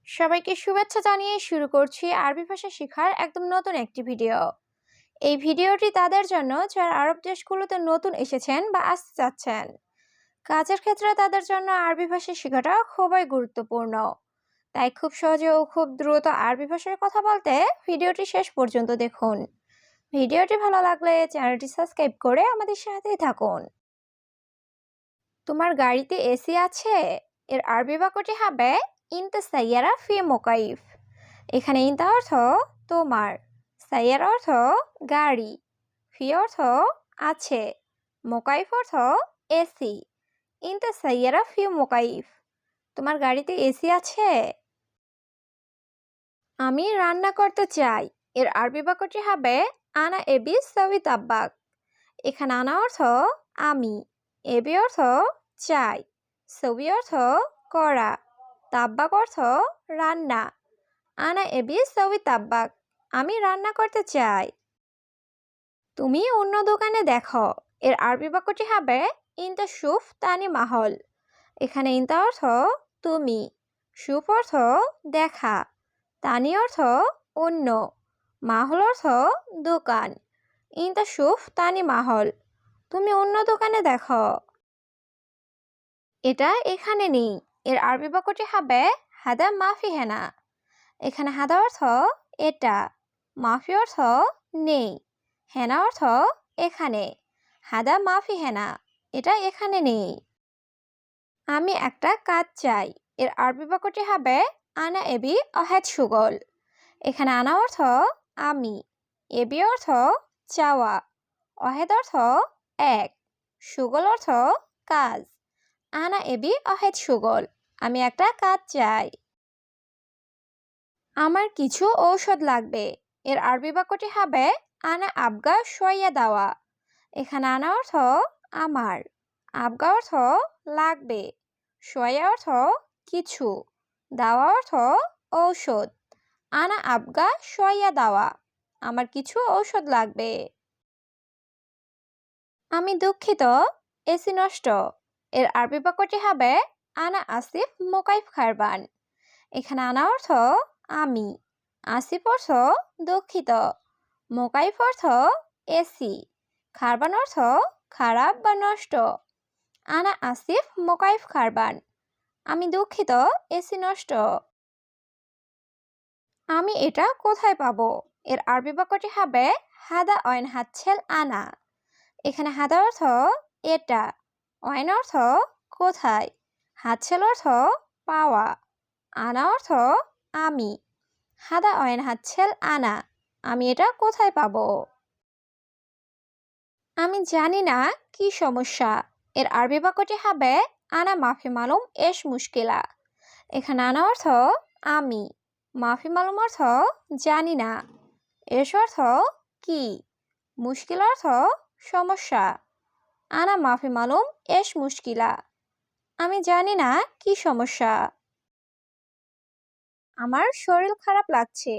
সবাইকে শুভেচ্ছা জানিয়ে শুরু করছি আরবি ভাষা শেখার একদম নতুন একটি ভিডিও। এই ভিডিওটি তাদের জন্য যারা আরব দেশগুলোতে নতুন এসেছেন বা আসতে চাচ্ছেন। কাজের ক্ষেত্রে তাদের জন্য আরবি ভাষা শেখাটা খুবই গুরুত্বপূর্ণ। তাই খুব সহজে ও খুব দ্রুত আরবি ভাষায় কথা বলতে ভিডিওটি শেষ পর্যন্ত দেখুন। ভিডিওটি ভালো লাগলে চ্যানেলটি সাবস্ক্রাইব করে আমাদের সাথেই থাকুন। তোমার গাড়িতে এসি আছে? এর আরবি বাক্যটি হবে ইনতা সাইয়ারা ফি মোকাইফ। এখানে ইনতা অর্থ তোমার, সাইয়ারা অর্থ গাড়ি, ফি অর্থ আছে, মোকাইফ অর্থ এসি। ইনতা সাইয়ারা ফি মোকাইফ। তোমার গাড়িতে এসি আছে? আমি রান্না করতে চাই। এর আরবি বাক্যটি হবে আনা এবি সাউই তাব্বাক। এখানে আনা অর্থ আমি, এবি অর্থ চাই, সবি অর্থ করা, তাব্বাক অর্থ রান্না। আনা এবি সবি তাব্বাক। আমি রান্না করতে চাই। তুমি অন্য দোকানে দেখো। এর আরবি বাক্যটি হবে ইনতা শুফ তানি মাহল। এখানে ইনতা অর্থ তুমি, শুফ অর্থ দেখা, তানি অর্থ অন্য, মাহল অর্থ দোকান। ইনতা শুফ তানি মাহল। তুমি অন্য দোকানে দেখো। এটা এখানে নেই। এর আরবি বাক্যটি হবে হাদা মাফি হেনা। এখানে হাদা অর্থ এটা, মাফি অর্থ নেই, হেনা অর্থ এখানে। হাদা মাফি হেনা, এটা এখানে নেই। আমি একটা কাজ চাই। এর আরবি বাক্যটি হবে আনা এবি অহেদ সুগল। এখানে আনা অর্থ আমি, এবি অর্থ চাওয়া, অহেদ অর্থ এক, সুগল অর্থ কাজ। আনা এবি অহেদ সুগল। আমি একটা কাজ চাই। আমার কিছু ঔষধ লাগবে। এর আরবি বাক্যটি হবে আনা আবগা সইয়া দাওয়া। এখানে আনা অর্থ আমার, আবগা অর্থ লাগবে, সইয়া অর্থ কিছু, দাওয়া অর্থ ঔষধ। আনা আবগা সইয়া দাওয়া। আমার কিছু ঔষধ লাগবে। আমি দুঃখিত, এসি নষ্ট। এর আরবি বাক্যটি হবে আনা আসিফ মোকাইফ খারবান। এখানে আনা অর্থ আমি, আসিফ অর্থ দুঃখিত, মোকাইফ অর্থ এসি, খারবান অর্থ খারাপ বা নষ্ট। আনা আসিফ মোকাইফ খারবান। আমি দুঃখিত, এসি নষ্ট। আমি এটা কোথায় পাবো? এর আরবি বাক্যটি হবে হাদা অয়ন হাতছেল আনা। এখানে হাদা অর্থ এটা, অয়ন অর্থ কোথায়, হাতছেল অর্থ পাওয়া, আনা অর্থ আমি। হাদা অয়ন হাতছেল আনা। আমি এটা কোথায় পাবো? আমি জানি না কি সমস্যা। এর আরবি বাক্যটি হবে আনা মাফি মালুম এস মুশকিলা। এখানে আনা অর্থ আমি, মাফি মালুম অর্থ জানি না, এস অর্থ কি, মুশকিল অর্থ সমস্যা। আনা মাফি মালুম এস মুশকিলা। আমি জানি না কি সমস্যা। আমার শরীর খারাপ লাগছে।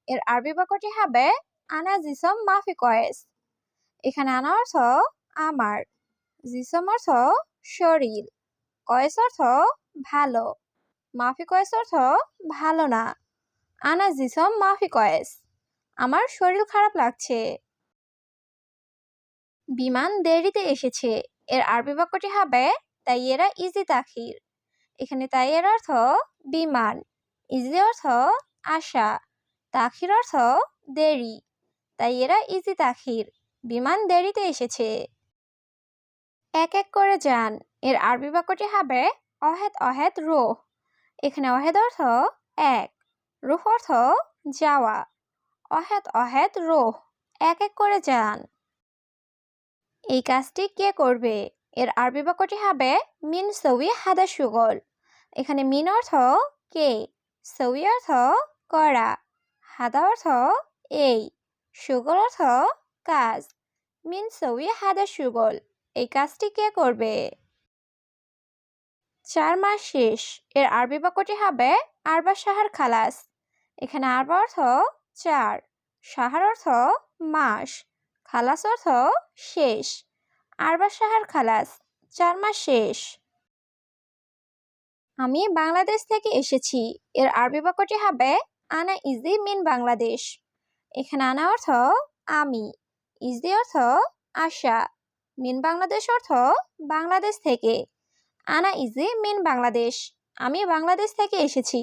এর আরবি বাক্যটি হবে আনা জিসম মাফি কয়েস। এখানে আনা অর্থ আমার, জিসম অর্থ শরীর, কয়েস অর্থ ভালো, মাফি কয়েস অর্থ ভালো না। আনা জিসম মাফি কয়েস। আমার শরীর খারাপ লাগছে। বিমান দেরিতে এসেছে। এর আরবি বাক্যটি হবে তাইয়েরা ইজি তাখির। এখানে তাইয়ের অর্থ বিমান, ইজি অর্থ আশা, তাখির অর্থ দেরি। তাইয়েরা ইজি তাখির। বিমান দেরিতে এসেছে। এক এক করে যান। এর আরবি বাক্যটি হবে অহেদ অহেদ রোহ। এখানে অহেদ অর্থ এক, রুহ অর্থ যাওয়া। অহেদ অহেদ রোহ। এক এক করে যান। এই কাজটি কে করবে? এর আরবি বাক্যটি হবে মিন সউই হাদা সুগল। এখানে মিন অর্থ কে, সউই অর্থ করা, হাদা অর্থ এই, সুগল অর্থ কাজ। মিন সউই হাদা সুগল। এই কাজটি কে করবে? 4 মাস শেষ। এর আরবি বাক্যটি হবে আরবা শাহর খালাস। এখানে আরবা অর্থ 4, শাহর অর্থ মাস, খালাস অর্থ শেষ। আরবা শাহর খালাস, 4 মাস শেষ। আমি বাংলাদেশ থেকে এসেছি এর আরবি বাক্যটি হবে আনা ইজি মিন বাংলাদেশ। এখানে আনা অর্থ আমি, ইজি অর্থ আশা, মিন বাংলাদেশ অর্থ বাংলাদেশ থেকে। আনা ইজি মিন বাংলাদেশ, আমি বাংলাদেশ থেকে এসেছি।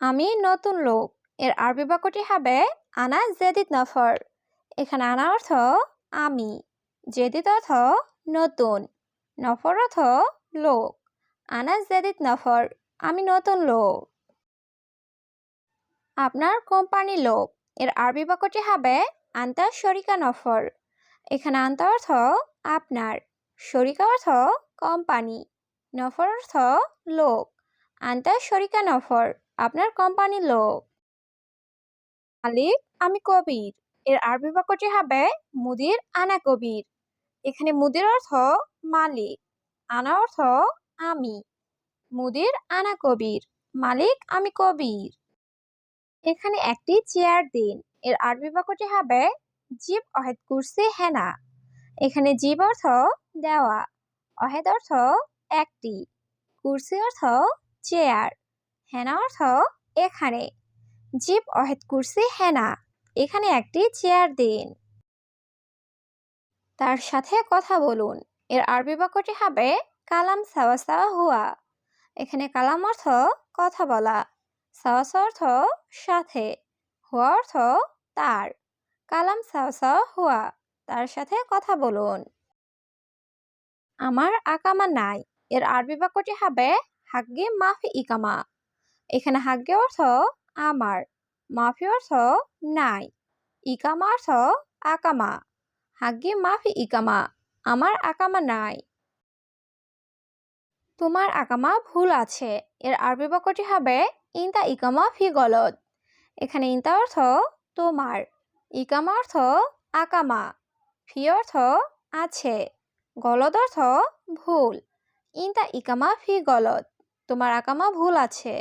আমি নতুন লোক এর আরবি বাক্যটি হবে আনা জেদিদ নফর। এখানে আনা অর্থ আমি, জেদিদ অর্থ নতুন, নফর অর্থ লোক। আনা জেদিদ নফর, আমি নতুন লোক। আপনার কোম্পানি লোক এর আরবি বাক্যটি হবে আন্তা শরিকা নফর। এখানে আন্তা অর্থ আপনার, শরিকা অর্থ কোম্পানি, নফর অর্থ লোক। আন্তা শরিকা নফর, আপনার কোম্পানি লোক। মালিক আমি কবির এর আরবি বাক্যটি হবে মুদির আনা কবির। এখানে মুদির অর্থ মালিক, আনা অর্থ আমি, মুদির আনা কবির, মালিক আমি কবির। এখানে একটি চেয়ার দিন এর আরবি বাক্যটি হবে জিব অহেদ কুরসি হেনা। এখানে জিব অর্থ দেওয়া, অহেদ অর্থ একটি, কুরসি অর্থ চেয়ার, হেনা অর্থ এখানে। জিব অহেদ কুরসি হেনা, এখানে একটি চেয়ার দিন। তার সাথে কথা বলুন এর আরবি বাক্যটি হবে কালাম সাওয়া সাওয়া হুয়া। এখানে কালাম অর্থ কথা বলা, সাওয়া সাওয়া অর্থ সাথে, হুয়া অর্থ তার। কালাম সাওয়া সাওয়া হুয়া, তার সাথে কথা বলুন। আমার আকামা নাই এর আরবি বাক্যটি হবে হাগ্গে মাফি ইকামা। এখানে হাগ্গে অর্থ আমার, মাফি অর্থ নাই, ইকামা অর্থ আকামা। হাগ্গে মাফি ইকামা, আমার আকামা নাই। তোমার আকামা ভুল আছে এর আরবি বাক্যটি হবে ইনতা ইকামা ফি গলদ। এখানে ইনতা অর্থ তোমার, ইকামা অর্থ আকামা, ফি অর্থ আছে, গলদ অর্থ ভুল। ইনতা ইকামা ফি গলদ, তোমার আকামা ভুল আছে।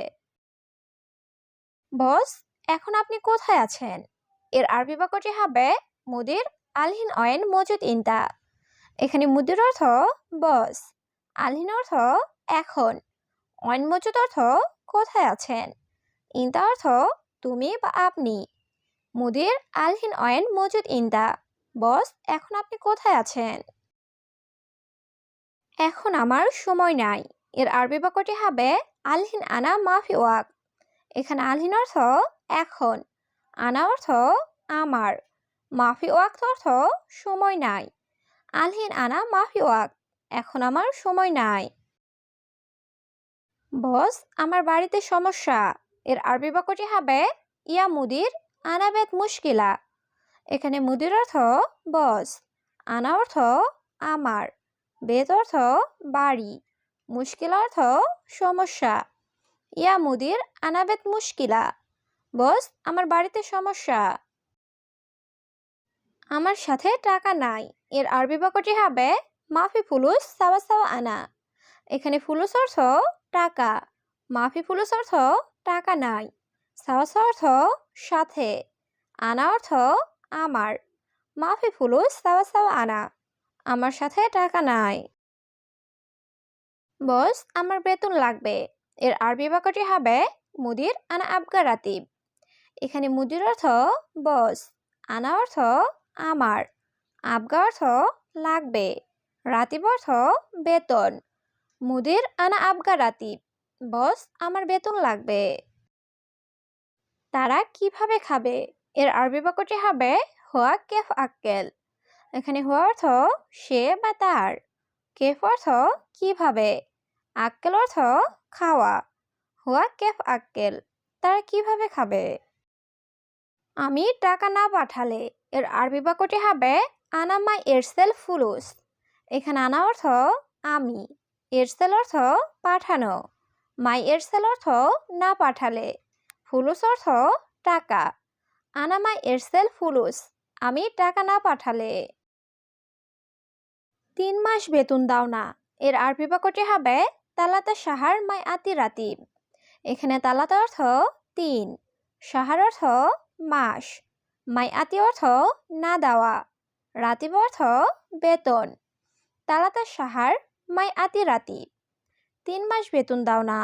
বস এখন আপনি কোথায় আছেন এর আরবি বাক্যটি হবে মুদির আলহিন অয়েন মজুদ ইনতা। এখানে মুদির অর্থ বস, আলহিন অর্থ এখন, অয়েন মজুদ অর্থ কোথায় আছেন, ইনতা অর্থ তুমি বা আপনি। মুদির আলহিন অয়েন মজুদ ইনতা, বস এখন আপনি কোথায় আছেন। এখন আমার সময় নাই এর আরবি বাক্যটি হবে আলহিন আনা মাফি ওয়াক। এখানে আলহিন অর্থ এখন, আনা অর্থ আমার, মাফি ওয়াক্ত অর্থ সময় নাই। আলহিন আনা মাফি ওয়াক, এখন আমার সময় নাই। বস আমার বাড়িতে সমস্যা এর আরবি বাক্যটি হবে ইয়া মুদির আনা বেত মুশকিলা। এখানে মুদির অর্থ বস, আনা অর্থ আমার, বেত অর্থ বাড়ি, মুশকিল অর্থ সমস্যা। ইয়া মুদির আনা বেত মুশকিলা, বস আমার বাড়িতে সমস্যা। আমার সাথে টাকা নাই এর আরবি বাক্যটি হবে মাফি ফুলুস সাওয়া সাওয়া আনা। এখানে ফুলুস অর্থ টাকা, মাফি ফুলুস অর্থ টাকা নাই, সাওয়া সাওয়া অর্থ সাথে, আনা অর্থ আমার। মাফি ফুলুস সাওয়া সাওয়া আনা, আমার সাথে টাকা নাই। বস আমার বেতন লাগবে এর আরবি বাক্যটি হবে মুদির আনা আবগা রাতিব। এখানে মুদির অর্থ বস, আনা অর্থ আমার, আবগা অর্থ লাগবে, রাতিব অর্থ বেতন। মুদির আনা আবগা রাতিব, বস আমার বেতন লাগবে। তারা কিভাবে খাবে এর আরবি বাক্যটি হবে হুয়া কেফ আক্কেল। এখানে হুয়া অর্থ সে বা তার, কেফ অর্থ কিভাবে, আক্কেল অর্থ খাওয়া। হুয়া কেফ আক্কেল, তারা কিভাবে খাবে। আমি টাকা না পাঠালে এর আরবি বাক্যটি হবে আনা মাই এরসেল ফুলুস। এখানে আনা অর্থ আমি, এরসেল অর্থ পাঠানো, মাই এরসেল অর্থ না পাঠালে, ফুলুস অর্থ টাকা। আনা মাই এরসেল ফুলুস, আমি টাকা না পাঠালে। 3 মাস বেতন দাও না এর আরবি বাক্যটি হবে তালাতা সাহার মাই আতি রাতিব। এখানে তালাতা অর্থ 3, সাহার অর্থ মাস, মাই আতি অর্থ না দেওয়া, রাতিব অর্থ বেতন। তালাতা সাহার মাই আতি রাতিব, 3 মাস বেতন দাও না।